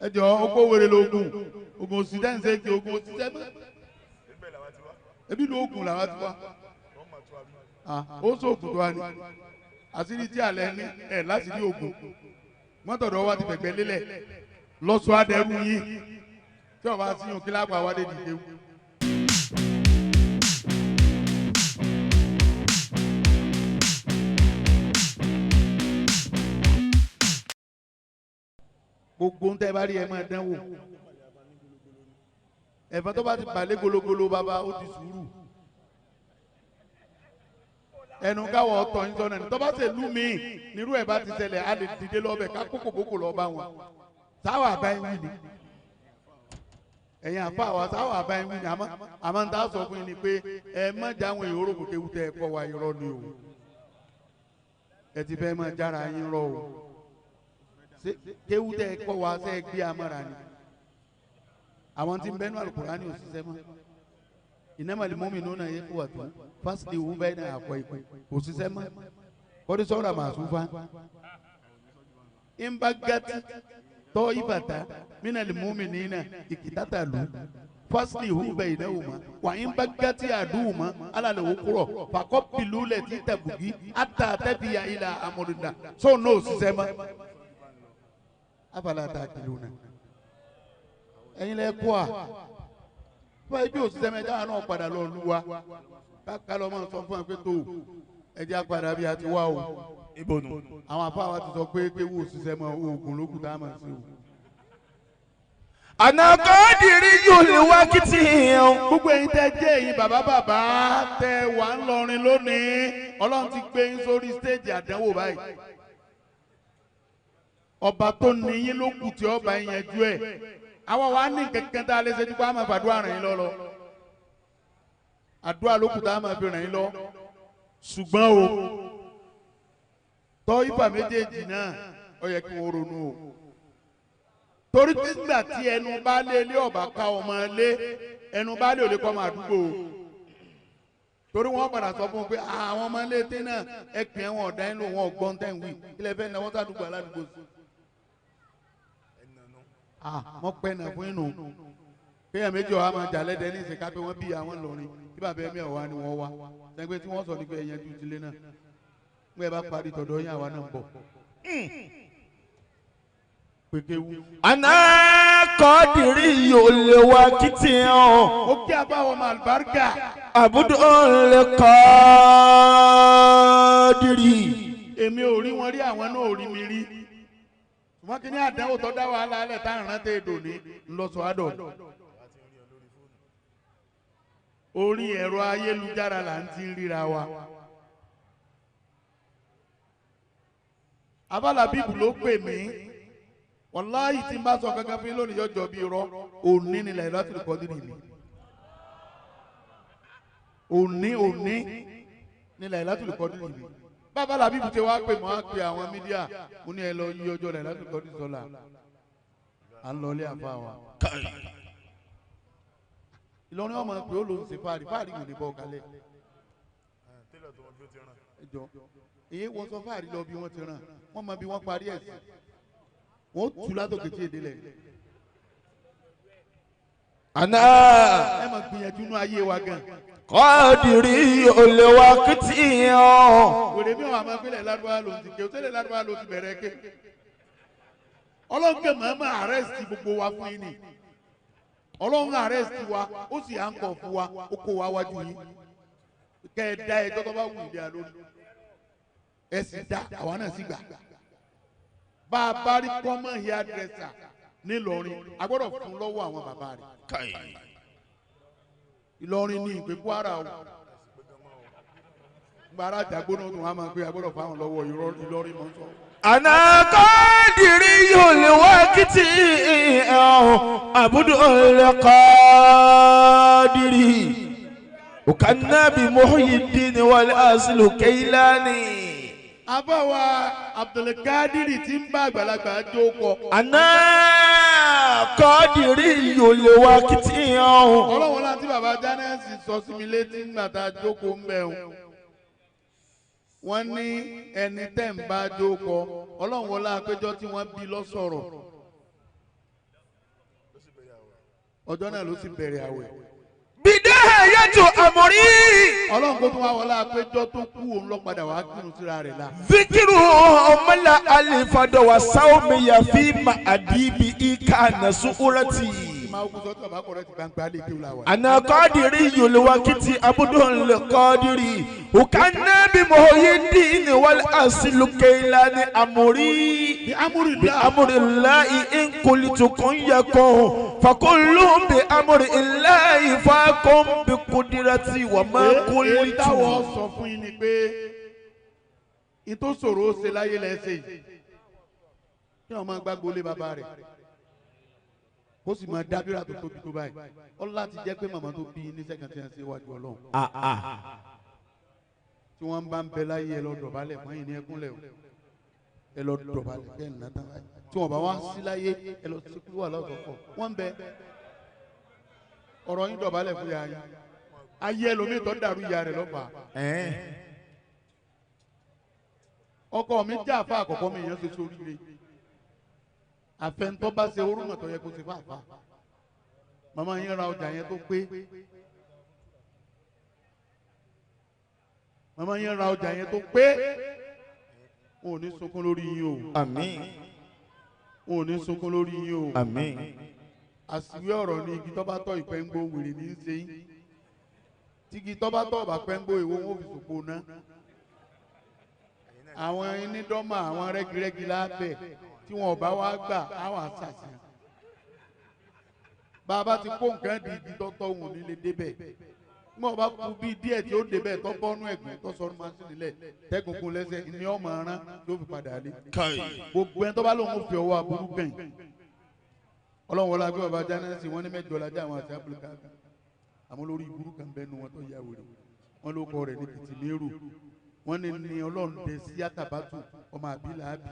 ẹjọ́ ọkọ̀ wèrè lóògùn oògùn òsì dẹ́n ṣe kí oògùn òsì sẹ́mọ́ ebi lóògùn làwọn ti wá ó sóògùn tó wá ní àṣírí tí alẹ́ ní ẹ̀ láti rí oògùn mọ́tọ̀dọ̀ wa ti fẹ̀gbẹ́ lélẹ̀ lọ́sọ̀ adẹ́rù yìí tí ọba sí yòókì lápá wa dé dìde wù. gbogbo ń tẹ́ bá rí ẹ máa dánwò ẹ̀fọn tó bá ti balẹ̀ gologolo bàbá ó ti sùúrù ẹnu káwọ̀ ọ̀tọ̀ yín sọ́nà ní tó bá ṣe lú mi nírú ẹ̀ bá ti ṣẹlẹ̀ á lè dìde lọ́bẹ̀ ká kókò bókò lọ́ọ́ bá wọn sáwà àbáyé wí ni ẹ̀yin àfa àwa sáwà àbáyé wí ni àmọ́ ń tá sọ fún yín ni pé ẹ má já àwọn èèyàn orókò kéwù tẹ ẹ kọ́ wa irọ́ ni o ẹ ti fẹ́ máa jára yín rọ o kéwù tẹ ẹ kọ́ wa ṣe é gbé amára ni àwọn tí ń bẹ́nu Al-Qur'ani òṣìṣẹ́ mọ́ innamal mu'minuna ikhwatun faslihu bayna akhawaykum òṣìṣẹ́ mọ́ kọ́dí sọ́ra màṣúfà ń bá gàtí tọ́ ìbàtà minal mu'minina iqtatalu faslihu baynahuma wa in bá gàtí àdúhùmá alal ukhra faqabbilu lati tabghi hatta tafiya ila amrillah sọ́ọ̀nù òṣìṣẹ́ mọ́ afala ta'qiluna ẹ̀yin lẹ kó a fún ibi òṣìṣẹ́ mẹ́ta náà padà lọ lu wa ká lọ máa sọ fún ẹ pé tó ẹjẹ́ apàdà bí a ti wá o ìbònú àwọn afá wa ti sọ pé kéwù òṣìṣẹ́ mọ oògùn lókùn tá a máa ṣe o. ànàkọ́dìrí yóò lè wá kìtì yẹn. gbogbo ẹ̀yin tẹ́ jẹ́ ẹ̀yin bàbá tẹ́ wà ń lọrin lónìí Ọlọ́run ti gbé yín sórí stéèjì àdánwò báyìí ọba tó níyín ló kù tí ọba yẹn jú ẹ àwọn wa ní kankan tá a lè ṣe nípa àmọ́ àdúrà ràn yín lọ àdúrà ló kù tá a máa fi ràn yín lọ ṣùgbọ́n o tọ́ ìfà méjèèjì náà ó yẹ kí wọ́n ronú o torí pé nígbà tí ẹnu bá lé ilé ọba ká ọmọ lé ẹnu bá lé òlé kọ́ ọmọ àdúgbò o torí wọ́n padà sọ fún un pé àwọn ọmọ ilé tí náà ẹ pè é wọn ọ̀dà yín lò wọn ọgbọ́n tẹ̀ ń wí kílẹ̀ fẹ́ náà wọ́n sàdúgbò aládùúgbò sí mọ pẹ́ náà fún inú kéèyàn méjì ọ̀há máa jà lẹ́dẹ̀ẹ́ ní ìsìnká pé wọ́n bí àwọn lọ́rin tí bàbá ẹ̀mí ọ̀wá ni wọ́n wá sẹ́gbẹ́ tí wọ́n sọ ní pé ẹ̀yẹn ju tilé náà ń gbé bá parí tọ̀dọ̀ yín àwa náà ń bọ̀. pékéwu. ànàkọ́dìrí yóò lè wá kìtì yẹn. ó kí abáwọ̀ ọmọ àlùbáríkà. àbúdó lè kọ́dìrí. èmi ò rí wọn rí àwọn náà ò rí mi rí wọ́n kí ní àdánwò tó dá wàhálà alẹ́ tá à ń rántí èdò ní ńlọsọ àdọ̀ orí ẹ̀rọ ayélujára là ń ti ríra wa abálàbíbù ló pè mí wàláhì tí n bá sọ kankan fún yín lónìí yọjọ bí irọ́ òní ni Lailatul Qadri mi òní ni Lailatul Qadri mi bàbá làbí ibùté wa pè mọ́ á pe àwọn mídíà mo ní ẹ lọ yí ọjọ́ Lailatul Qadri sọ́la à ń lọ ilé àfa wa. Ìlọrin ọmọ pé ó lòun ṣe fáàrí wò ní bọ́ kalẹ̀. èyí wọ́n sọ fáàrí lọ bí wọ́n ti ràn wọ́n mọ bí wọ́n parí ẹ̀ sí wọ́n tú látòkè tí èdè lẹ̀. àná ẹ máa gbìyànjú inú ayé wa gan. kọ́dìrí olè wá kìtì yẹn. wèrè mi ò àmọ́ ìpínlẹ̀ ládùúgbò ló ti ké o tẹ́lẹ̀ ládùúgbò ló ti bẹ̀rẹ̀ ké. ọlọ́run mọ̀ọ́mọ́ àrẹ́sì gbogbo wa fún yín ni ọlọ́run àrẹ́sì wa ó sì à ń kọ̀ fún wa ó kó wa wájú yín kẹ́ ẹ dá ẹjọ́ tó bá wù ilé a lórí ẹ sì dá àwa náà sì gbà. bá a bá rí kọ́mọ̀ hairdresser nílọrin a gbọ́dọ̀ fún lọ́wọ́ àwọn bàbá rẹ̀. Ìlọrin ní ìpè Kwara o gbàrà àjàgbóná tó wà máa gbé agbọ́dọ̀ fáwọn lọ́wọ́ Ìlọrin mọ́ sọ. ànàkọ́dìrí yóò lè wá kìtì àbúdó lè kọ́dìrí òkànnábì Muhyiddin wal aslu Kailani. àbáwa Abdulkadiri tí ń bá àgbàlagbà jókòó. ànàkọ́dìrí yóò lè wá kìtì ọlọ́run láti bàbá Jánẹ́sì sọ sí mi létí ńgbà tá a jókòó ń bẹ̀ wọ́n ní ẹni tẹ́ ń bá jókòó ọlọ́run wọlé àpéjọ tí wọ́n bí lọ́sọ̀rọ̀ ọjọ́ náà ló sì bẹ̀rẹ̀ àwẹ̀. bidayatu amri. ọlọ́run kó tún wá wọlé àpéjọ tó kú òun lọ padà wá kírun síra rẹ̀ la. zikiru mala alifado wa sawmi ya fi ma adibi ikana suurati. ana qadiri yulwakiti abudun li qadiri ukanna bi muhyiddin wal aslu kaylani amri bi amrillahi in qultu kun yakun fakullu bi amrillahi fakum bi qudrati wa ma qultu. èyí táwọn sọ fún yín ni pé ìtòsòrò ó ṣe láyé lẹ́sẹ̀ yìí kí wọ́n máa gbàgbó lé bàbá rẹ̀ kó sì máa dábìrà tó tóbi tó báyìí ọ láti jẹ́ pé màmá tó bí ní sẹ́kàntì àti iwájú ọlọ́run tí wọ́n bá ń bẹ láyé ẹ lọ dọ̀bálẹ̀ fún yín ní ẹkúnlẹ̀ o ẹ lọ dọ̀bálẹ̀ kẹ́ ẹ̀ ń nàta báyìí tí wọ́n bá wá sí láyé ẹ lọ sí kúrò àlọ́sọ̀kọ̀ wọ́n ń bẹ ọ̀rọ̀ yín dọ̀bálẹ̀ fún yàrá yín ayé ẹlòmíì tó dàrú ìyá rẹ̀ lọ́pàá ọkọ mi jẹ́ àfa àkọ́kọ́ mi èèyàn ṣe sóríire àfẹnutọ́ bá ṣe orúmọ̀ tó yẹ kó ṣe fàáfà màmá yín ra ọjà yẹn tó pé màmá yín ra ọjà yẹn tó pé wọn ò ní sunkún lórí yín o àmín wọn ò ní sunkún lórí yín o àmín àsìwé ọ̀rọ̀ ni igi tó bá tọ́ ìpẹ́ngbó wèrè ní í ṣe yín tí igi tó bá tọ́ ọ̀bà pẹ́ngbó ìwọ wọn ò fi sòpò ná àwọn onídọ́mà àwọn rẹ́girẹ́gi lábẹ́ tí wọn bá wá gbà àwọn àṣàṣàn bàbá ti kó nǹkan di igi tọ́tọ́ òun nílé débẹ̀ wọn bá kú bí díẹ̀ tí ó débẹ̀ tó bọ́nú ẹ̀gbọ́n tó sọnù máa ń sìn nílẹ̀ tẹ́gungun lẹ́sẹ̀ ní ọmọ aràn ló fi padà lé gbogbo ẹni tó bá lóun fi ọwọ́ aburú gbẹ̀yìn ọlọ́run wọlé agbé bàbá jánẹ́sì wọn ní mẹ́jọ lajá àwọn àti áfíríkà àmọ́ lórí ìburú kan bẹ́ẹ̀ nu wọn tó yà wèrè wọn ló kọ rẹ̀ ní pìtìmẹ́rù wọn ní ọlọ́run dé sí àtàbátù ọmọ àbílà ábì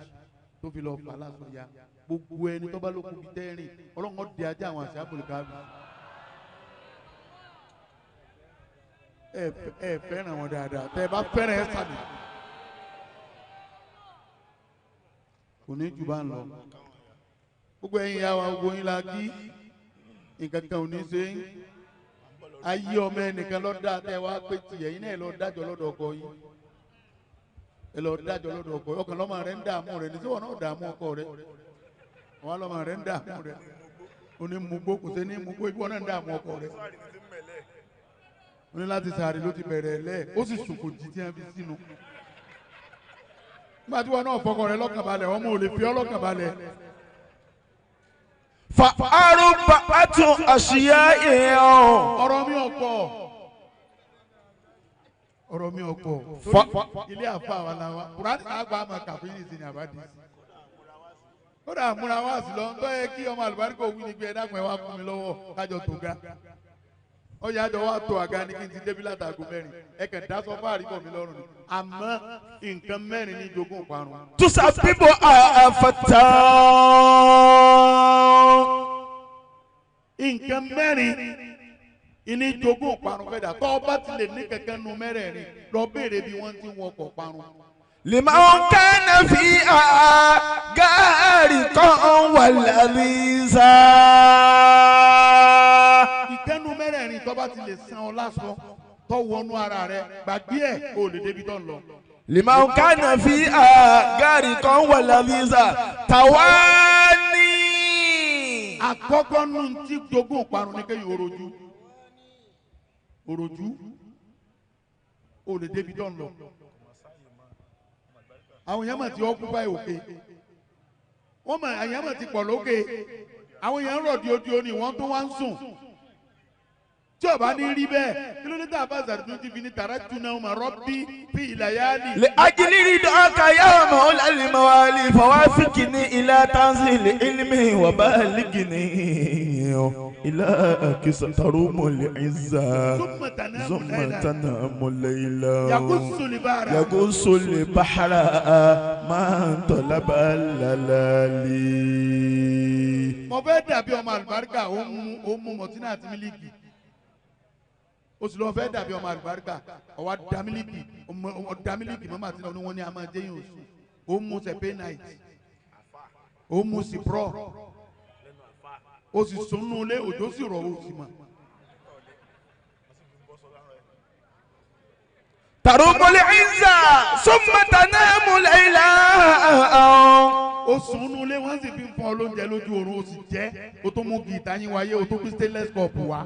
tó fi lọ fà lásán ya gbogbo ẹni tó bá ló kú bí tẹ́rìn ọlọ́run dé ajá àwọn àti áfíríkà ábì ẹ fẹ́ràn wọn dáadáa tẹ́ ẹ bá fẹ́ràn ẹ sàmì kò ní jù bá ń lọ gbogbo ẹ̀yin ya wa gbogbo yín la kí nǹkan kan ò ní ṣe yín ayé ọmọ ẹnìkan lọ dá tẹ wá pé tiẹ̀ yín náà lọ dájọ́ lọ́dọ̀ ọkọ yín ẹ lọ dájọ́ lọ́dọ̀ ọkọ yín ọkàn lọ́mọ rẹ ń dààmú rẹ ní tí wọn náà dààmú ọkọ rẹ wọn lọ́mọ rẹ ń dààmú rẹ oní mugbó kò sí ní mugbó ibi wọn náà ń dààmú ọkọ rẹ wọn ní láti sàárì ló ti bẹ̀rẹ̀ lẹ̀ ó sì sùkò jí tí wọn fi sínú nígbà tí wọn náà fọkọ rẹ lọ́kàn balẹ̀ ọmọ ò lè fi ọ́ lọ́kàn balẹ̀. fa arba'atu ashiya'a. ọ̀rọ̀ mi ò pọ̀ ọ̀rọ̀ mi ò pọ̀ ilé àfa wa la wa kùránì àgbà àmà kàfíìnì sí ni àbádì kódà múra wá sí lọ tó yẹ kí ọmọ àlùbáríkò wí ni pé ẹ dákun ẹ wá fún mi lọ́wọ́ kájọ tó ga ó yà jọ wá tó àga ní kí n ti débi látàgò mẹ́rin ẹ kàn dá sọ fáàrí bọ̀ mí lọ́rùn ni àmọ́ nǹkan mẹ́rin ní jogún parun. tusabibu afata. nǹkan mẹ́rin ìní jogún parun fẹ́ dà tọ́ ọba ti lè ní kankan nu mẹ́rẹ̀ẹ̀rin lọ béèrè bí wọ́n ti wọkọ̀ parun. liman kana fi gari kan wàlàbíza. ìkẹ́nu mẹ́rẹ̀ẹ̀rin tọ́ba ti lè san ọ lásán tọ́ wọnú ara rẹ gbàgbé ẹ̀ kó o lè débi tó ń lọ. liman kana fi gari kan wàlàbíza tawani. àkọ́kọ́ nù tí jogún parun ní kéyìn orojú o lè débi tó ń lọ. àwọn èèyàn mà ti occupy òkè wọ́n mà àyàn mà ti pọ̀ lókè àwọn èèyàn rọ̀ díodío ni wọ́n tó wá ń sùn tí o bá ní rí bẹ́ẹ̀ kí ló ní tá a bá zàdúró ti fi ní tàrà tuna ọmọ rọ́bì fi ìlàyàlì. lè ajínigbé dọ́ọ̀ka yàrá mọ́ ọ́lẹ́lì mọ́wálì fọwọ́sìkìní ilá tanzili ilmi wà bá lìgìní ilá kìsàtàrú mọ̀lẹ́ ìzà zọ́mọ̀tánà mọ̀lẹ́ ilá yagusul bahra máa ń tọ́lá bá lálálí. mo fẹ́ dàbí ọmọ àlùbáríkà ó mú mọ̀tínà àti mílíkì o sì lọ fẹ́ dàbí ọmọ àlùbáríkà ọwọ́ dàmílíkì mọ́mọ́ àti ọ̀nà wọn ni a máa jẹ́ yín oṣù ó mú sẹ̀pẹ́ náìtì ó mú síprọ̀ ó sì sùnnú lé òjò sì rọ̀ ó sì mọ̀. tarumul izza summa tanamu layla. ó sùnnú lé wọ́n sì fi fún ọ lóúnjẹ lójú oorun ó sì jẹ́ ó tó mú gìtá yín wáyé ó tó gbé stainless cup wá.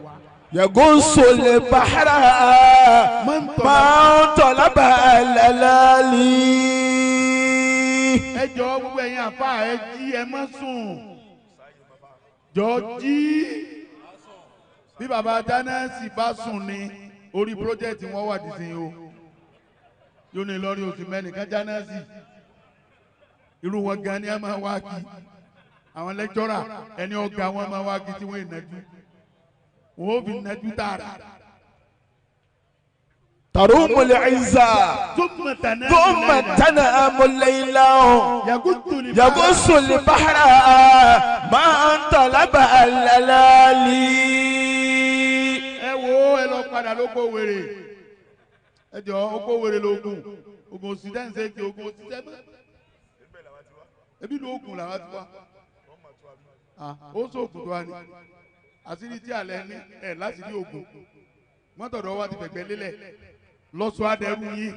yagusul bahra man talaba al-alali. ẹ jọ̀ọ́ gbogbo ẹ̀yin àfa ẹ jí ẹ má sùn jọ jí bí baba Jánásì bá sùn ní orí project wọn wà dísìn o yóò ní lọ́rí oṣù mẹ́nìkan Jánásì irú wọn gan ni ẹ máa wá kí àwọn lẹ́kítọ́rà ẹni ọ̀gá wọn máa wá kí tí wọ́n ìnájú wọn ò fi nájú tààrà. tarumul izza thumma tanamu layla yagusul bahra man talaba al-alali. ẹ wo ẹ lọ padà lóko wèrè ẹ jọ oko wèrè lóògùn oògùn òsìdẹ́ ń ṣe kí oògùn òsìdẹ́ mọ́ ebi lóògùn làwọn ti wá ó sóògùn tó wá ní àṣírí tí alẹ́ ní ẹ̀ láti rí oògùn mọ́tòdọ̀ wa ti fẹ̀gbẹ́ lélẹ̀ lọ́sọ̀ adẹ́rù yín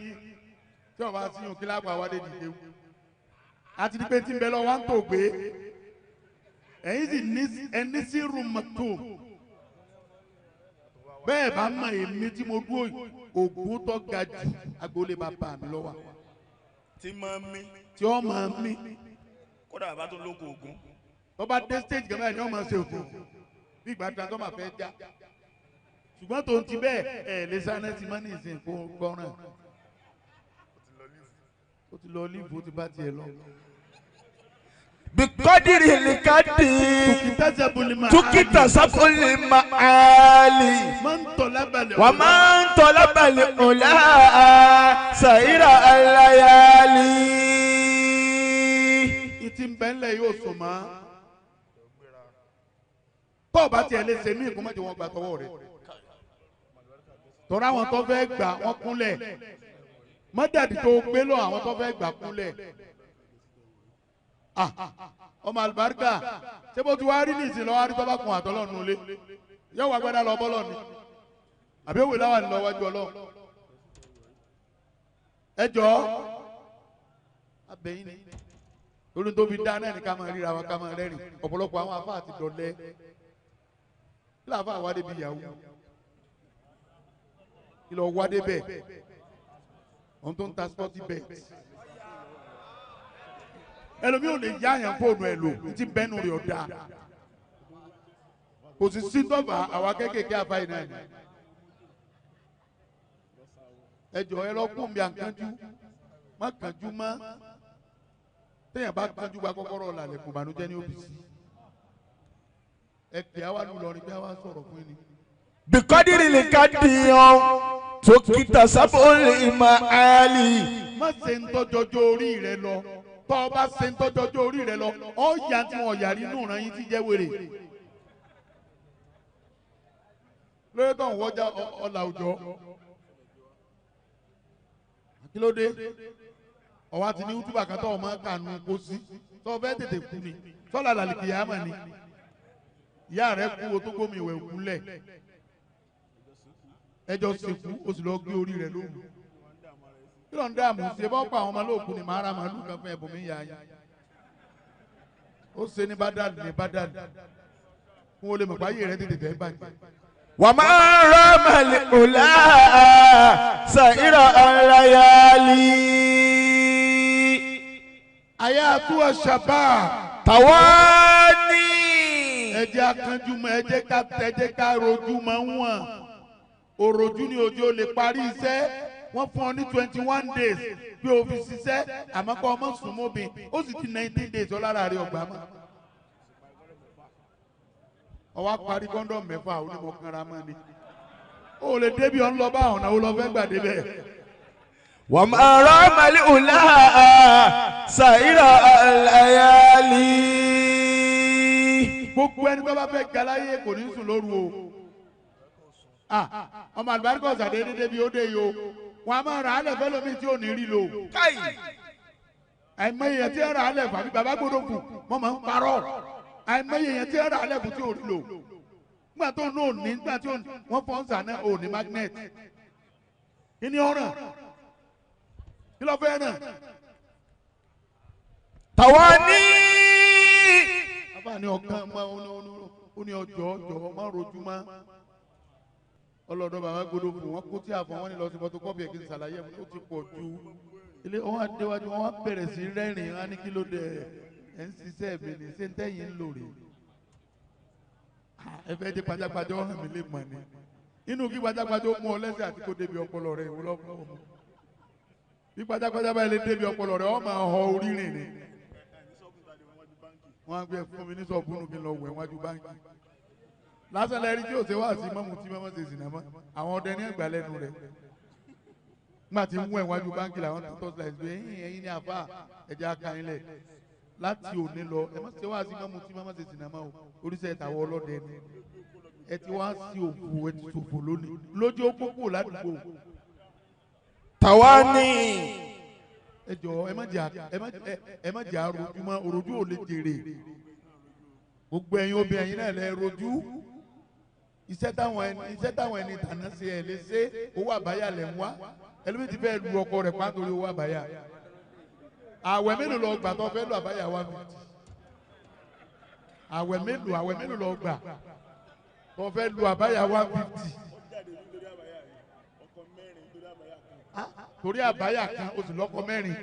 tí ọba sí yàn kíláàpù àwádé dìde wù àti ní pé tí ń bẹ lọ wá ń tò gbé ẹ̀yin sì ní ẹni sí rúmọ̀tò bẹ́ẹ̀ bá mọ èmi tí mo dúró ògùn tó ga jù agboolé bàbá mi lọ́wọ́ tí máa ń mí tí ó máa ń mí kódà bá tó lóko ògùn tó bá dé stage gẹ́gẹ́ báyìí ni wọ́n máa ṣe ògùn bí ìgbà tí wọ́n máa fẹ́ já ṣùgbọ́n tó ń ti bẹ́ẹ̀ ẹ̀ lè sáré ti máa ní ìsìn kó gbọ́ràn ó ti lọ líìfù ó ti bá tiẹ̀ lọ. biqadri likadi tukitasabu limaali wa man talaba al-ula sayira al-layali. ìtì ń bẹ́ńlẹ̀ yóò sùn mọ́ tó o bá tiẹ̀ lè ṣe mí ìkúmọ̀jì wọn gbà tọwọ́ rẹ̀ tọ́ra àwọn tó fẹ́ gbà wọ́n kúnlẹ̀ mọ́dàdí tó gbé lọ àwọn tó fẹ́ gbà kúnlẹ̀ ọmọ àlùbáríkà ṣé bó ti wá rí nìsín lọ́wọ́ àrí tọ́ba kun àtọ́lọ́ nulẹ̀ yóò wá gbẹ́dá lọ bọ́lọ̀ ni àbí òwe láwà ní lọ́wọ́jú ọlọ́run ẹ jọ abẹ́yìn ni lórí tó fi dá náà ní ká máa ríra wa ká máa rẹ́rìn ọ̀pọ̀lọpọ̀ àwọn afá àti dọ̀lẹ́ kí làáfà wá débi ìyàwó kí lọ wá débẹ̀ ohun tó ń ta sporty bet ẹlòmí ò lè yá àyàn fóònù ẹ lò ní ti bẹ́nu rẹ̀ ọ̀dà kò sì sí tọ́fà àwa kéékèèké àfáì náà ni ẹ jọ ẹ lọ kún bí àǹkanjú má kánjú mọ́ téèyàn bá kánjú gba kọ́kọ́rọ́ làlẹ̀ kò bànújẹ́ ní òbísí ẹ tẹ̀ àwa lù lọrin bí àwa sọ̀rọ̀ fún yín ni. biqadri likadi tukitasabu limaali. má ṣe ń tọ́jọ́jọ́ orí rẹ lọ tọ́ ọ bá ṣe ń tọ́jọ́jọ́ orí rẹ lọ ọ yà tí wọn yàrí inú ìran yín ti jẹ́ wèrè. lórí tó ń wọ́jà ọ̀là òjò kí ló dé ọwọ́ àti ní útúbà kan tó ọmọ kànú kó sí tó fẹ́ tètè kú ni sọ́là làlìkì yá mà ní ìyá rẹ̀ kú o tó gómi ìwẹ̀ òkú lẹ̀ ẹjọ́ sèkú o sì lọ gbé orí rẹ̀ lóhùn kí ló ń dààmú sí ẹ bá pa àwọn ọmọ lóòkú ni màá ra màálù kan fún ẹ̀bùn mi yá yín ó ṣe ní bádàlì fún olè mọ̀pá yé rẹ̀ tètè fẹ́ bàjẹ́. wa man rama al-ula sayira al-layali. ayé àtúwọ̀ ṣàbà tawani. ẹ jẹ́ akánjú mọ́ ẹ jẹ́ ká rojú mọ́ wọn òròjú ni òjò lè parí iṣẹ́ wọ́n fún ọ ní 21 days bí o fi ṣiṣẹ́ àmọ́ kọ́ ọmọ sùn mọ́bìn ó sì ti 19 days ọlára rẹ̀ ọgbà mọ́ ọwọ́ parí kọ́ńdọ̀mù mẹ́fà onímọ̀ kanra mọ́ ni ó lè débi ọ̀n lọ bá ọ̀nà ó lọ fẹ́ gbà débẹ̀. wa man rama al-ula sayira al-layali. gbogbo ẹni tó bá fẹ́ galáyé kò ní sùn lóru o ọmọ àlùbáríkà ọ̀sàdé dédé bí ó dé yìí o wọn a máa rà á lẹ̀ fẹ́ lómi tí ò ní rí lò àìmọ̀ èèyàn tí ń rà á lẹ̀ fàbí bàbá gbọdọ̀ kù wọ́n máa ń parọ́ àìmọye yẹn tí ẹ rà á lẹ́kùn tí ò rí lò nígbà tó ní òní nígbà tí wọ́n fọ́n sàn náà òní magnet kí ni ọ̀ràn kí ló fẹ́ ràn. tàwa ní. bàbá ní ọkàn ó ní ọjọ́ má rojú má ọlọ́dọ̀ bàbá gbọdọ̀ fún wọn kó tí àfọ̀ wọn ní lọ sí photocopy kí n ṣàlàyé ẹ̀ ó ti pọ̀ ju ilé wọn adéwájú wọn wá bẹ̀rẹ̀ sí rẹ́rìn-ín wọn ní kí ló dé ẹ̀ ń ṣiṣẹ́ mi ní ṣé ń tẹ́yìn ń lò rè ẹ fẹ́ dé pajápajá ọ̀hún mi lè mọ̀ ni inú kí pajápajá ó mú ọ lẹ́sẹ̀ àti kó débi ọpọlọ rẹ̀ ìwúlọ́ fún ọmọ bí pajápajá báyìí lè débi ọpọlọ rẹ̀ ọ máa họ orí rìn ni wọn á gbé fún mi ní sọ̀bùnù kí n lọ wẹ̀ wájú báńkì lásán lẹ́rí tí ò ṣe wá sí mọ́mú tí mọ́mọ́ ṣe sìnà mọ́ àwọn ọdẹ ní ẹgbàá lẹ́nu rẹ̀ nígbà tí ń mú ẹ̀wájú báńkì làwọn tó tọ́sí láì gbé ẹ̀yìn ní àfà ẹ̀jẹ̀ akáyínlẹ̀ láti òní lọ ẹ má ṣe wá sí mọ́mú tí mọ́mọ́ ṣe sìnà mọ́ o oríṣẹ́ ìtàwọ̀ ọlọ́dẹ ni ẹ ti wá sí òfò ẹ ti ṣòfò lónìí lójú ó pópó ládùúgbò. tàwa ní. ẹ jọ ẹ má jẹ́ àròjú mọ́ òròjú ò lè jèrè gbogbo ẹ̀yin obìnrin náà lẹ rojú iṣẹ́ táwọn ẹni tàná ṣe ẹ̀ lè ṣe owó àbáyà lẹ̀ ń wá ẹlòmíì ti fẹ́ lu ọkọ rẹ̀ pàtórí owó àbáyà àwẹ̀ mélòó lọ gbà tó fẹ́ lu àbáyà 150 àwẹ̀ mélòó lọ gbà tó fẹ́ lu àbáyà 150 torí àbáyà kan oṣù lọ́kọ mẹ́rin.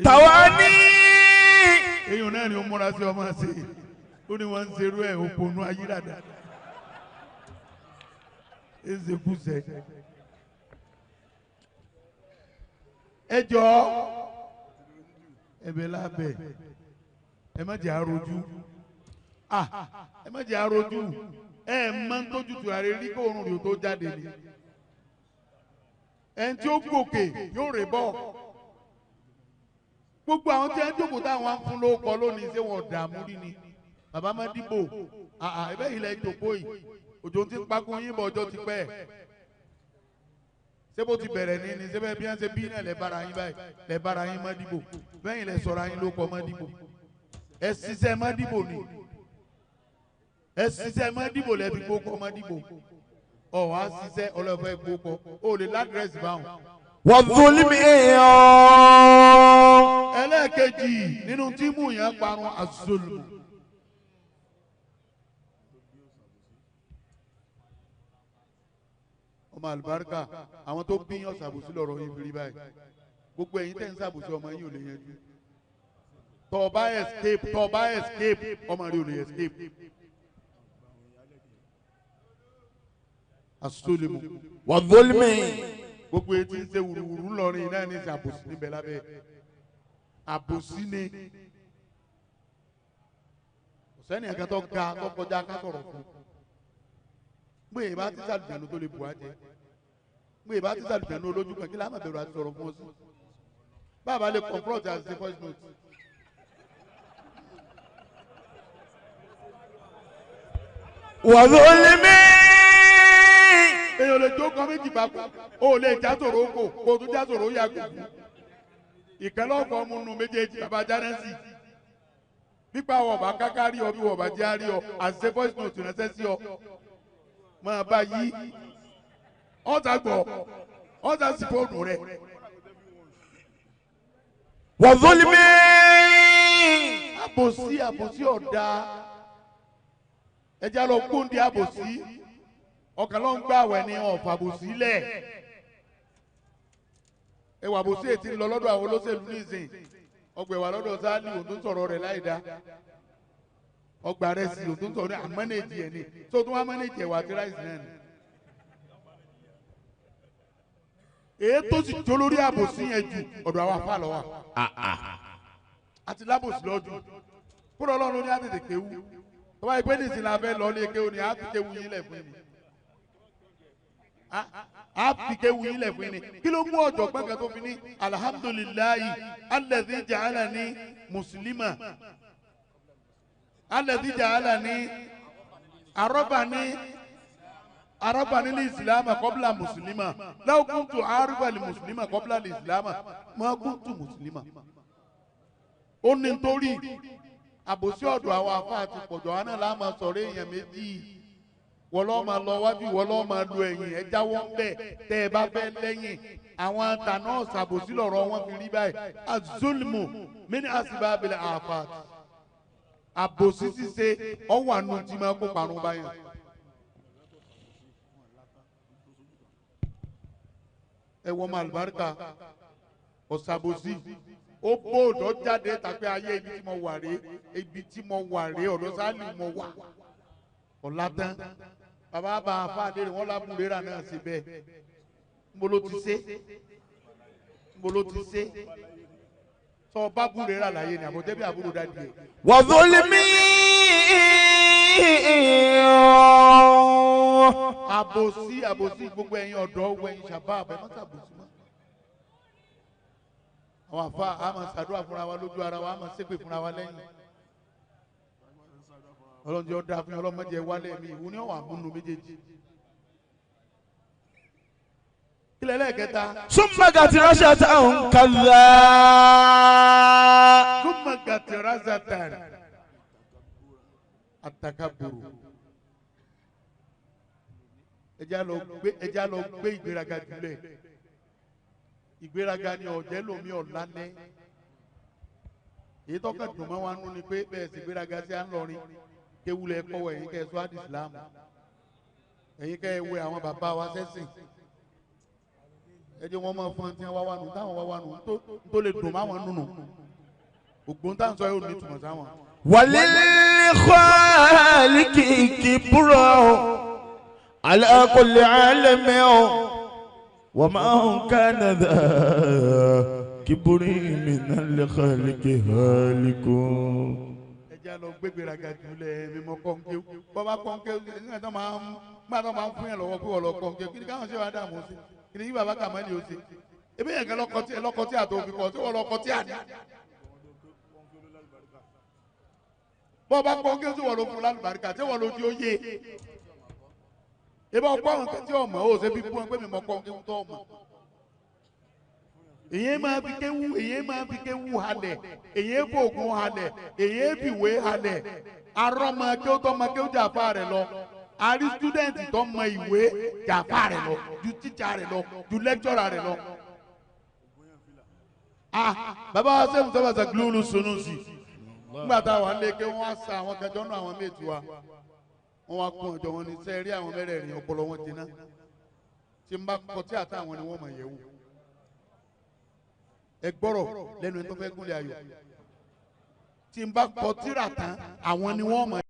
tàwa ní. èèyàn náà ni ó múra sí ọmọ ṣe ó ní wọ́n ń ṣerú ẹ̀ òpònú ayírádà ezekúṣẹ. ẹ jọ ẹ̀bẹ̀ lábẹ́ ẹ má jẹ́ àròjú ẹ má jẹ́ àròjú ẹ máa ń tójú tùràrí rí kó oorun rẹ̀ tó jáde ni ẹni tí ó gòkè yóò rè bọ̀ gbogbo àwọn tí ẹ ń jókòó táwọn á ń fún lóko lónìí ṣé wọn dààmú rí ni bàbá má dìbò ẹbẹ yìí lẹ jòkó yìí òjò ti pakun yín bọ ọjọ́ ti pẹ́ ṣé bó ti bẹ̀rẹ̀ ní ni ṣé bẹ́ẹ̀ bí wọ́n ṣe bí náà lẹ bára yín báyìí lẹ bára yín má dìbò bẹ́yìn lẹ sọ̀rọ̀ yín lóko má dìbò ẹ ṣiṣẹ́ má dìbò ni ẹ ṣiṣẹ́ má dìbò lẹ fi gbókọ má dìbò ọ̀ wá ṣiṣẹ́ ọlọ́fẹ́ gbókọ ó lè ládírẹ́sì báwọn. wọ́n dúró mi ẹlẹ́ẹ̀kejì nínú tí mú yẹn parun azulmu. ọmọ àlùbáríkà àwọn tó bí yàn ṣàbòsí lọ́rọ̀ yín fìrí báyìí gbogbo ẹ̀yin tẹ́ ń ṣàbòsí ọmọ yín ò lè yanjú tó bá escape ọmọ rẹ ò lè escape. azulmu. wọ́n dúró mi. gbogbo etí ń ṣe wùrùwùrù ńlọrin náà ní ṣàbòsí níbẹ̀ lábẹ́ àbòsí ni sẹ́ni ẹ̀ka tó ga tó kọjá ká sọ̀rọ̀ fún gbé ìbá tí sàlùjẹ̀nu tó lè bù á jẹ gbé ìbá tí sàlùjẹ̀nu olójú kan kí láàmà bẹ̀rù àti sọ̀rọ̀ fún ọ sí bàbá lè confront àti ṣe voice note. wọ́n ló lé mi. èèyàn lè jó kan méjì papọ̀ o lè já sòrò oko kó o tún já sòrò yàgò ìkẹlọ́fọ̀ ọmọ nù méjèèjì bàbá jánẹ́sì pípa ọba kákárí ọ bí ọba járí ọ àṣẹ voice note ránṣẹ́ sí ọ máa bá yí ọ̀tá gbọ́ ọ̀tá sí fóònù rẹ̀. wọ́n tó lé mi. àbòsí ọ̀dà ẹja lọ gbóǹde àbòsí ọkàn ló ń gbà wẹ̀ ní ọ̀fà àbòsí lẹ̀ ẹwà àbòsí ètí ń lọ lọ́dọ̀ àwọn olóṣèlú nísìn ọgbà ẹ̀wà lọ́dọ̀ sáálì òun tó ń sọ̀rọ̀ rẹ̀ láì dá ọgbà rẹ̀ sí òun tó ń sọ̀rọ̀ ní àmọ́nèjì ẹ̀ ní tó tún wá mọ́nèjì ẹ̀wà àti ráìsì náà ni. èyí tó sì jó lórí àbòsí yẹn jù ọ̀dọ̀ àwọn afá lọ́wọ́ àti lábòsí lọ́dún kúrò ọlọ́run ní àtètè kéwú tó bá yẹ pé nìsín la fẹ́ lọ lé kéwú ni àti kéwú yín lẹ̀ fún mi àfi kéwú yín lẹ̀ fún mi kí ló mú ọ̀jọ̀gbọ́n kan tó fi ní alhamdulillahi alladhi ja'alani muslima alladhi ja'alani arabani ní ìsìlámà kọ́bílà mùsùlùmá law kuntu arifal mùsùlùmá kọ́bílà ní ìsìlámà ma kuntu mùsùlùmá. ó ní nítorí àbòsí ọ̀dọ̀ àwọn àfa àti pọ̀jọ́ wa náà láàmú sọ̀rọ̀ èèyàn méjì wọ́n lọ́ọ́ máa lọ wájú wọ́n lọ́ọ́ máa lo ẹ̀yìn ẹ jáwọ́ ń bẹ̀ tẹ́ ẹ bá fẹ́ lẹ́yìn àwọn àtàná ṣàbòsí lọ́rọ̀ wọn fi rí báyìí azulmu mini asibabil afat àbòsí ṣíṣe ọwọ́ àánú tí máa kó parun báyìí. ẹ wọ́n máa lùbáríkà ọ̀sàbòsí ó bóòdù jáde tàbí ayé ibi tí mo wà rèé ọ̀dọ̀ sáàlì mo wà ọ̀làtàn bàbá bá fáadé rẹ̀ wọ́n lábúrẹ́rà náà ṣe bẹ́ẹ̀ mo ló ti ṣe sọ bá búrẹ́rà láyé ni àbọ̀jẹ́ bí àbúrò dáadé ẹ̀. wàzọ́límì àbòsí gbogbo ẹ̀yin ọ̀dọ́ wẹ̀yìn ṣàbá àbẹ̀mọ́tà àbòsí mọ́. àwọn àfa àmọ́ ṣàdúrà fúnra wa lójú ara wa àmọ́ ṣépè fúnra wa lẹ́yìn. ọlọ́njẹ́ ọ̀dà fún ọlọ́mọdé wálé mi ìwú ni ọ̀wà múnú méjèèjì. kílẹ̀ lẹ́ẹ̀kẹta. súnmọ́ gàtí ránṣẹ́ táwọn kàlá. súnmọ́ gàtí ránṣẹ́ táwọn àtàkàbùrù. ẹja lọ gbé ìgbéraga jùlẹ̀. ìgbéraga ni ọ̀jẹ́ lomi ọ̀lánẹ́. èyí tọ́ka dùn mọ́ wa nú ni pé bẹ́ẹ̀ sì ìgbéraga sí à ń lọrin kéwulẹ̀ kọ́wọ́ ẹ̀yin kẹ́ ẹ sọ àdì ìsìlámù ẹ̀yin kẹ́ ẹ wẹ àwọn bàbá wa sẹ́sìn ẹ jẹ́ wọn máa fún ẹni tí wọ́n wá wánu táwọn wá wánu tó lè dùn máwọn nùnù ògbón táwọn sọ yóò ní ìtumọ̀ sáwọn. wàlẹ́ khaliqi kibra ala kulli alami wa ma kana dha kibri minal khaliqi halikun. lọ gbégbéraga jùlẹ̀ mímọ kọ́ńké bọ́bá kọ́ńké nígbà tó máa ń fún yẹn lọ́wọ́ pé wọ́n lọ kọ́ńké kí ni káwọn ṣe wá dààmú sí kí ni yí bàbá kàmáàlì ó ṣe ebi yẹn kan lọ́kọ tí àtò òfin kọ́ tí wọ́n lọ́kọ tí àná. bọ́bá kọ́ńké tí wọ́n lọ fún lálùbáríkà tí wọ́n lọ di oyè ebi ọ̀pọ̀ àwọn kẹ́tí ọmọ ó ṣe fi fún ẹ pé mímọ kọ́ńké tó ọmọ. èyí máa fi kéwú halẹ̀ èyí fògùn halẹ̀ èyí fìwé halẹ̀ arọ́mọkéwú tó mọkéwú jàfá rẹ̀ lọ àrí stúdẹ̀ntì tó mọ ìwé jàfá rẹ̀ lọ ju tíjà rẹ̀ lọ ju lẹ́kítọ́rà rẹ̀ lọ. bàbá wa sẹ́yìn tó bá sọ gílúùlù sunú sí nígbà táwọn alẹ́ ké wọ́n á sa àwọn kẹjọ náà àwọn méjì wa wọ́n wá kún ọjọ́ wọn ní sẹ́ẹ̀rí àwọn mẹ́rẹ̀ẹ̀rin ọpọlọ wọn dínà tí n bá kọtí àtàwọn ni wọ́n mọ̀ yẹ̀wò. ẹ gbọ́rọ̀ lẹ́nu ẹni tó fẹ́ gúnlẹ̀ ayọ̀ tí n bá kọ tírà tán àwọn ni wọ́n mọ̀.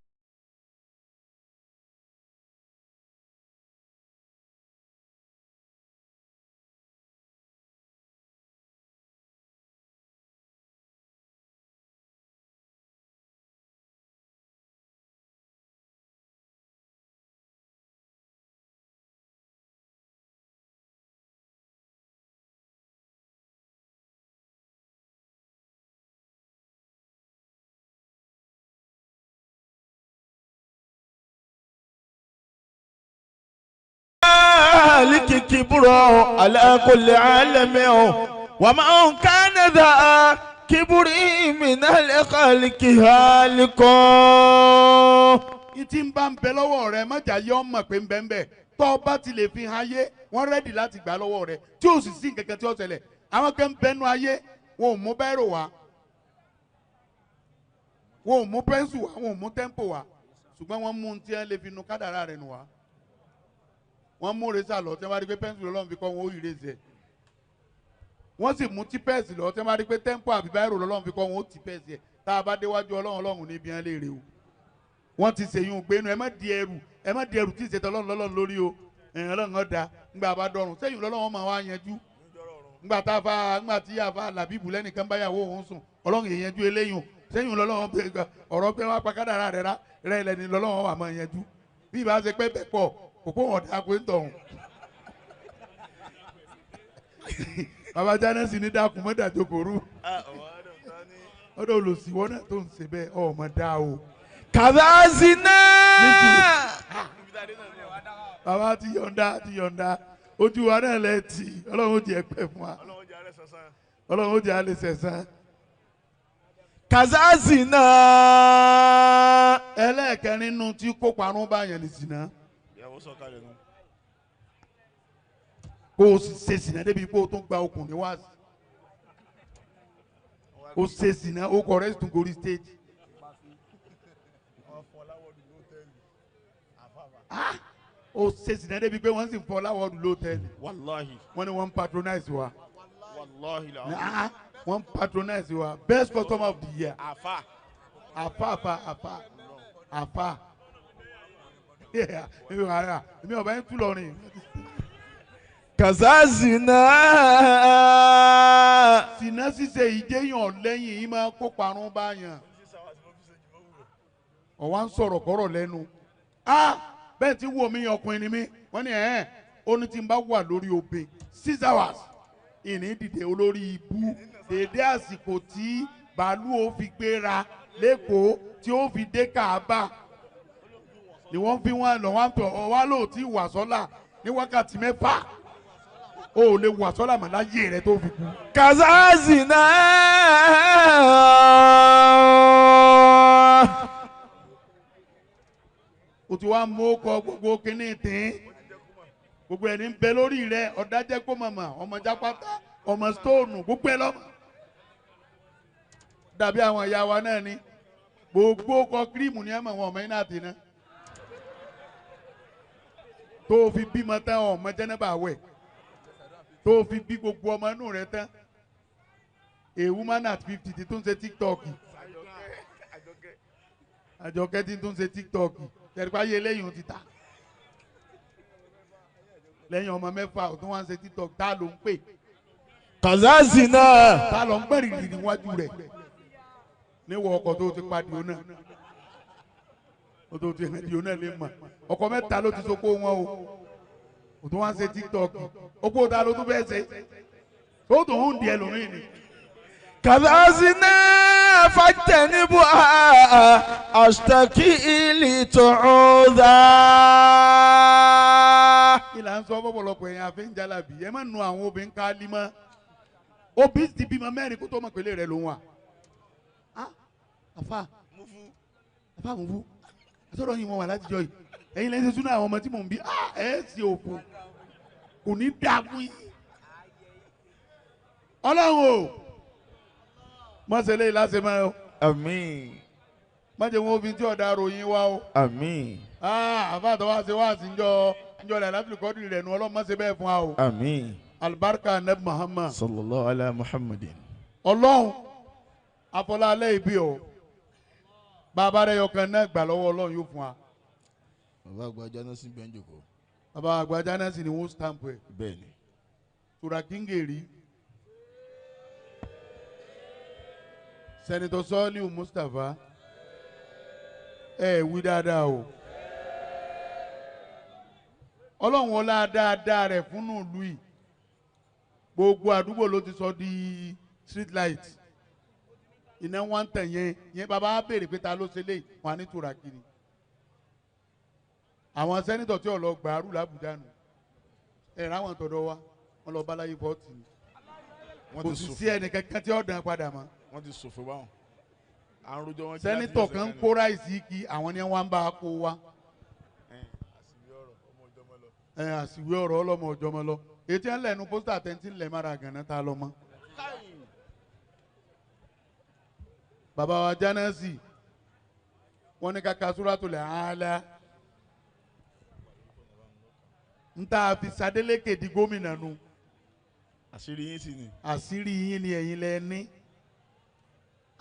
كبره على كل عالم وما كان ذا كبر من الخلق هالك. ìtì ń bá ń bẹ lọ́wọ́ rẹ mọ́jà yọ ọmọ pé ń bẹ ń bẹ tó o bá ti lè fi hàn ayé wọ́n rẹ́dì láti gbà lọ́wọ́ rẹ tí o sì sí nǹkan tí ó ṣẹlẹ̀ àwọn kan ń bẹnu ayé wọn ò mú bẹ́rù wá wọn ò mú pẹ́ńsù wá wọn ò mú tẹ́ḿpò wá ṣùgbọ́n wọ́n mú un tí wọ́n lè fi nu kádàrá rẹ̀ nù wá. wọ́n mú rẹ́sà lọ tí wọ́n bá rí pé pẹ́ńsù lọ́lọ́run fi kọ́ wọn ó yí rẹ́sẹ̀ wọ́n sì mú típẹ́ẹ̀sì lọ tí wọ́n bá rí pé tẹ́ḿpù àbí báírò lọ́lọ́run fi kọ́ wọn ó típẹ́ẹ̀sì ẹ̀ tá a bá déwájú ọlọ́run níbi hàn léèrè o wọ́n ti ṣèyún gbénu ẹ má di ẹrù tí ìṣètò ọlọ́run lórí o ọlọ́run ọ̀dà ńgbà bá dọ̀rùn sẹ́yìn lọ́lọ́run máa wá yanjú ńgbà tí àfa làbíbù lẹ́nìkan báyàwó òun sùn ọlọ́run yẹn yanjú eléyìn sẹ́yìn lọ́lọ́run ọ̀rọ̀ pé wọ́n á pa kádàrá rẹ̀ lẹ́ni lọ́lọ́run wà máa yanjú bí ìbá ṣe pẹ́ bẹ́ẹ̀ pọ̀ kókó wọn dà pé ń tọ̀hún. bàbá jánẹ́sì ní dákun mọ́dà tó kò rú ọ̀dọ̀ olùsìwọ́ náà tó ń ṣe bẹ́ẹ̀ ọmọ dá o. kàbáàsínà. bàbá ti yọ̀ǹda ojú wa náà lẹ tì ọlọ́run ó jẹ́ pẹ́ fún wa ọlọ́run ó jẹ́ alẹ́ sẹ̀sán. kazazina. ẹlẹ́ẹ̀kẹ́ nínú tí kó parun bá yẹn ní zina. ìyàwó sọ̀kalẹ̀ nù. kó o sì ṣe zina débi pé o tún gba ọkùnrin wá sí. o ṣe zina o kọ̀rẹ́ tún gorí stage. o ṣe zina débi pé wọ́n sì ń fọ́ láwọ́ọ̀dù lóòtẹ́ẹ̀lì. wàláhì. wọ́n ní wọ́n patronize wa. wàláhì la. wọ́n patronize wa best customer of the year. àfà. àfà. èmi ọba yẹn tú lọrin. kazazina. sinna ṣíṣe ìjẹyàn lẹ́yìn yìí máa kó parun báyàn. ọ̀wá ń sọ̀rọ̀ kọ́rọ̀ lẹ́nu. bẹ́ẹ̀ tí wo mi ọkùnrin ni mí wọ́n ní ó ní tí n bá wà lórí obìn 6 hours ìní dìde olórí ibú dédé àsìkò tí bàálù ó fi gbéra lẹ́kọ̀ọ́ tí ó fi dé Káàbà ni wọ́n fi wọ́n lọ wọ́n tọ̀ wá lóò tí wà sọ́là ní wákàtí 6 o ò lè wà sọ́là mọ́ láyé rẹ tó fi kú. kazazina. o ti wá mú ọkọ gbogbo kínní tín gbogbo ẹni ń bẹ lórí rẹ ọ̀dájẹ́ kó màmá ọmọ jápátá ọmọ stóònù gbogbo ẹ lọ́mọ. dàbí àwọn ìyá wa náà ni gbogbo ọkọ kírímù ní ẹ̀mọ̀ wọn ọmọ iná àti iná tó fi bímọ tán ọmọ jẹ́nẹ́bà wẹ̀ tó fi bí gbogbo ọmọ inú rẹ tán a woman at 50 ti tún ṣe TikTok àjọkẹ́ ti tún ṣe TikTok tẹ̀rípa yé lẹ́yìn ti ta lẹ́yìn ọmọ 6 ọdún wá ń ṣe TikTok tá ló ń pè. kazazina. tá ló ń gbẹ̀rì rìrì níwájú rẹ̀ níwọ̀ ọkọ̀ tó ti pa dìó náà tó ti hàn dìó náà lè mọ̀ ọkọ̀ 3 ló ti sopó wọn o ọdún wá ń ṣe TikTok opó ta ló tún bẹ́ẹ̀ ṣe tó tó ń di ẹlòmíì ni. kazazina fajtanibu ashtaki litu'udha. ìlà ń sọ bọ́bọ̀lọpọ̀ èèyàn àfi ń jálàbí ẹ má nu àwọn obìnrin ká lí mọ́ obì ti bímọ 4 kó tó mọ̀ pélé rẹ̀ ló ń wà. àfa mú fún àtọ́rọ̀ yìí wọn wà látijọ́ yìí ẹ̀yin lẹ́sẹ̀ súná àwọn ọmọ tí mò ń bí ẹ̀ sì òkú kò ní dáa fún yín. ọlọ́run o mọ̀sẹ̀lẹ̀ ìlàsẹ̀ máa o. àmín. mọ̀jẹ̀ wọn fi tí ọ̀dà ròyìn wá o. àmín. àfàtọ̀ wá sí wá sí njọ́ rẹ̀ láti kọ́dù rẹ̀ nu ọlọ́mọ̀sẹ̀ bẹ́ẹ̀ fún wa o. àmín. alibarika anabi Muhammad. sallallahu ala muhammadin. ọlọ́run afọlá alẹ́ ibi o bàbá rẹ̀ yọkan náà gbà lọ́wọ́ ọlọ́run yóò fún wa. bàbá àgbà jánásì bẹ́ẹ̀ ń jòkó. bàbá àgbà jánásì ni wọ́n stamp ẹ̀. bẹ́ẹ̀ ni. tura kíngèrì. sẹ́nitọ́ Sọ́ọ́líù Mustapha wí dáadáa o ọlọ́run ọlá dáadáa rẹ̀ fún ìlú yìí gbogbo àdúgbò ló ti sọ di street light iná wọn ń tẹ̀ yẹn bàbá béèrè pé ta ló ṣe léyìí wọn á ní tura kiri àwọn sẹ́nitọ̀ tí ọ̀lọ́ gbàrú làbújá nù ráwọn tọ̀dọ̀ wa wọn lọ báláyé fọ́ọ̀tì kò sì sí ẹnì kankan tí ó dàn padà mọ́. wọ́n ti sòfò báwọn. sẹ́nitọ̀ kan kó ráìsì kí àwọn ni wọ́n bá kó wa. àsìwé ọ̀rọ̀ ọlọ́mọ ọjọ́mọ lọ ètí ẹ̀ ń lẹ́nu pósítà tẹ́ntì ńlẹ̀ mara gànà tá a lọ mọ́. bàbá wa Jánásì wọ́n ní kàkà Suratul Aala ń tà fi Sadélékè di gómìnà nu. àṣírí yín sì ni. àṣírí yín ni ẹ̀yin lẹ ní.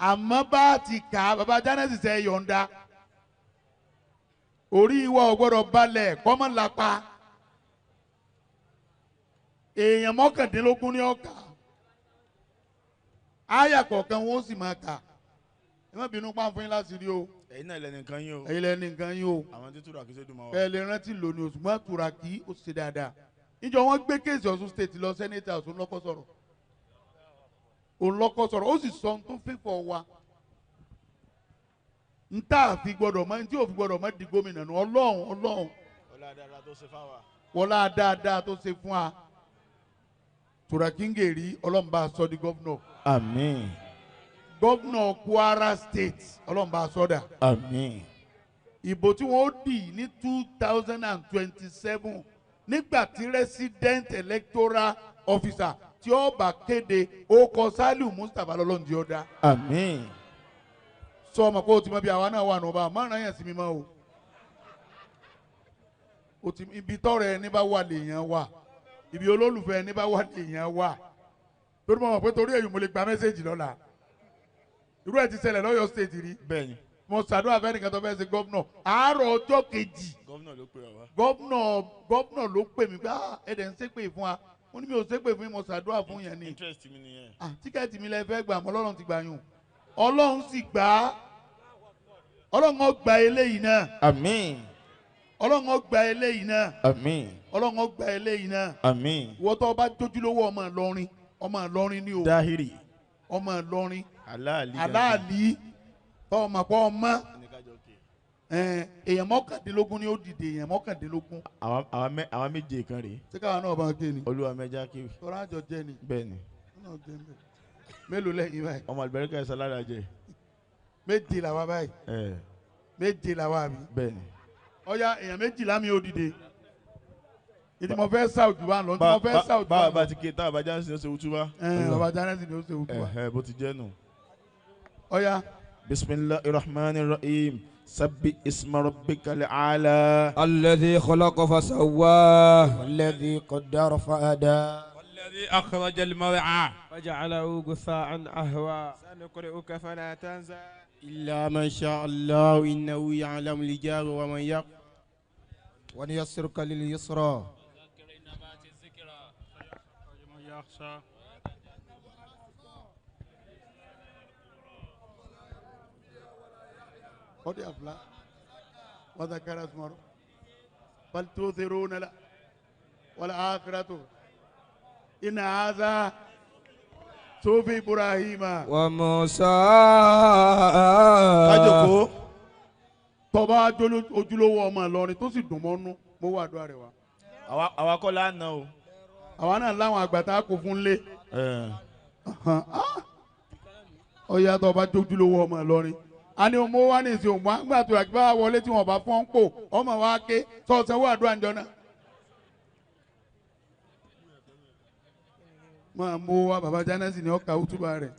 àmọ́ bá ti kà á bàbá Jánásì ṣe yọ̀ǹda orí ìwọ ọ̀gbọ́dọ̀ balẹ̀ kọ́mọ́ lápá èèyàn 19 ní ọkà àyà kọ̀ọ̀kan wọn ó sì máa kà ẹ má bínú pàǹfún yín láti rí o. ẹ̀yin náà lẹ́nu nǹkan yín o. ẹ̀yin lẹ́nu nǹkan yín o. àwọn tí Turaki ṣe dùn mọ́ wa. ẹ lè rántí lónìí oṣù mọ́ Turaki ó ṣe dáadáa níjọ wọn gbé kéèsì Ọ̀ṣun state lọ sẹ́nẹ́tà Ọ̀ṣun lọ́kọ́ sọ̀rọ̀ òun lọ́kọ́ sọ̀rọ̀ ó sì sọ ohun tó fẹ́ fọ wa n tá fi gbọ́dọ̀ mọ n tí ò fi gbọ́dọ̀ mọ di gómìnà nù Ọlọ́run wọlá dáadáa tó ṣe fáwa. wọlá dáadáa tó ṣe fún wa Turaki ń gèrí Ọlọ́run bá a sọ di gọ́vnọ̀. àmín. gómìnà Kwara State ọlọ́mọba sọ́dà. Àmín. Ìbò tí wọ́n dì ní 2027 nígbà tí resident electoral officer tí ó bá kéde ó kọ Saliu Mustapha lọ́lọ́njì ọ̀dà. Àmín. Sọ ọmọ kó o ti mọ bí àwa náà wà nùbà márùn-ún yẹn sí mi mọ́ o. O ti ibi tọrẹ ẹni bá wà lèèyàn wà ibi olólùfẹ́ ẹni bá wà lèèyàn wà. Torí mo mọ̀ pé torí èyí mo lè gba mẹ́sẹ̀gì lọ́la. Irú ẹ̀ ti ṣẹlẹ̀ lọ́yọ̀ state rí. Bẹ́ẹ̀ni. Mo ṣàdúrà fẹ́ nìkan tó fẹ́ ṣe gómìnà àárọ̀ ọjọ́ kejì. Gómìnà ló pè wá. Gómìnà ló pè mí pé ẹ̀dẹ̀ ń ṣépè fún wa. Mo ní mi ò ṣépè fún yín mo ṣàdúrà fún yẹn ni. Interest mi nìyẹn. Tíkẹ́ẹ̀tì mi lẹ fẹ́ gbà mọ́ Ọlọ́run ti gbà yùn. Ọlọ́run sì gbà á. Ọlọ́run ó gba eléyìí náà. Àmín. Ọlọ́run ó gba eléyìí náà. Àmín. Ọlọ́run ó gba eléyìí náà. Àmín. Ìwọ tó bá jójúlówó ọmọ Ìlọrin ni o. Dáhìrì. Ọmọ Ìlọrin. Aláàlí. Tọ́ ọmọ pọ̀ ọmọ. Èèyàn mọ́kàndínlógún ni ó dìde èèyàn mọ́kàndínlógún. Àwọn méje kan rèé. Ṣé káwọn náà bá ké ni? Olúwa mẹ́jà kéwì. Tọ́lá àjọ jẹ́ ni. Bẹ́ẹ̀ni. Mélòó lẹ́yìn báyìí? Ọmọ àlùbáríkà ẹ̀sán lára jẹ. Méje làwa báyìí. Méje làwa mi. Bẹ́ẹ̀ni. Ọya èèyàn méjìlá mi ó dìde. Ìdí mo fẹ́ sá òjò bá ń lọ. Ìdí mo fẹ́ sá òjò bá ń lọ. Báwa bá ti ké táwọn bàjá ń sin ọ̀sẹ̀ wútúbá. Bàbá Jánẹ́sì ni ó ṣe òkú wa. Bó ti jẹ́ nù. Ọya. Bismillahirrahmanirrahim. Sabbi isma rabbikal a'la. الذي خلق فسواه والذي قدر فهدى والذي أخرج المرعى فجعله غثاء أهوى سنقرئك فلا تنسى إلا من شاء الله إنه يعلم الجار ومن يق ونيسرك لليسرى قد أفلح وذكر اسم ربه بل تؤثرون لا والآخرة إن هذا صحف إبراهيم وموسى Kájòkó. tọba ojúlówó ọmọ Ìlọrin tó sì dùn mọ́nú mo wà àdúrà rẹ wa. Àwa kọ́ lánàá o. Àwa náà láwọn àgbàtà kò fún lé. Ọ̀ya tọba ojúlówó ọmọ Ìlọrin. A ní ọmọ wa ní ìsìn òmùá nígbà tó àgbà wọlé tí wọn bá fọ́n pò ọmọ wa ké sọ̀sẹ̀ wà àdúrà ńjọ náà. Máa mú wa bàbá Jánẹ́sì ní ọkà útúbà rẹ̀.